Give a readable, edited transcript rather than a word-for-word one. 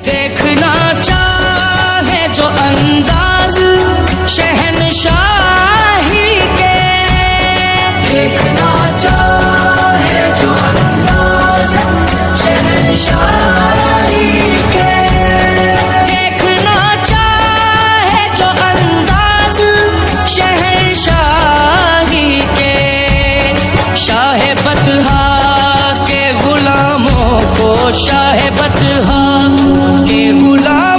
देखना चाहे जो अंदाज शहनशाही के, देखना चाहे जो अंदाज शहनशाही के, देखना चाहे जो अंदाज शहनशाही के, शाह बतहा के गुलामों को शाह बतहा के गुलाम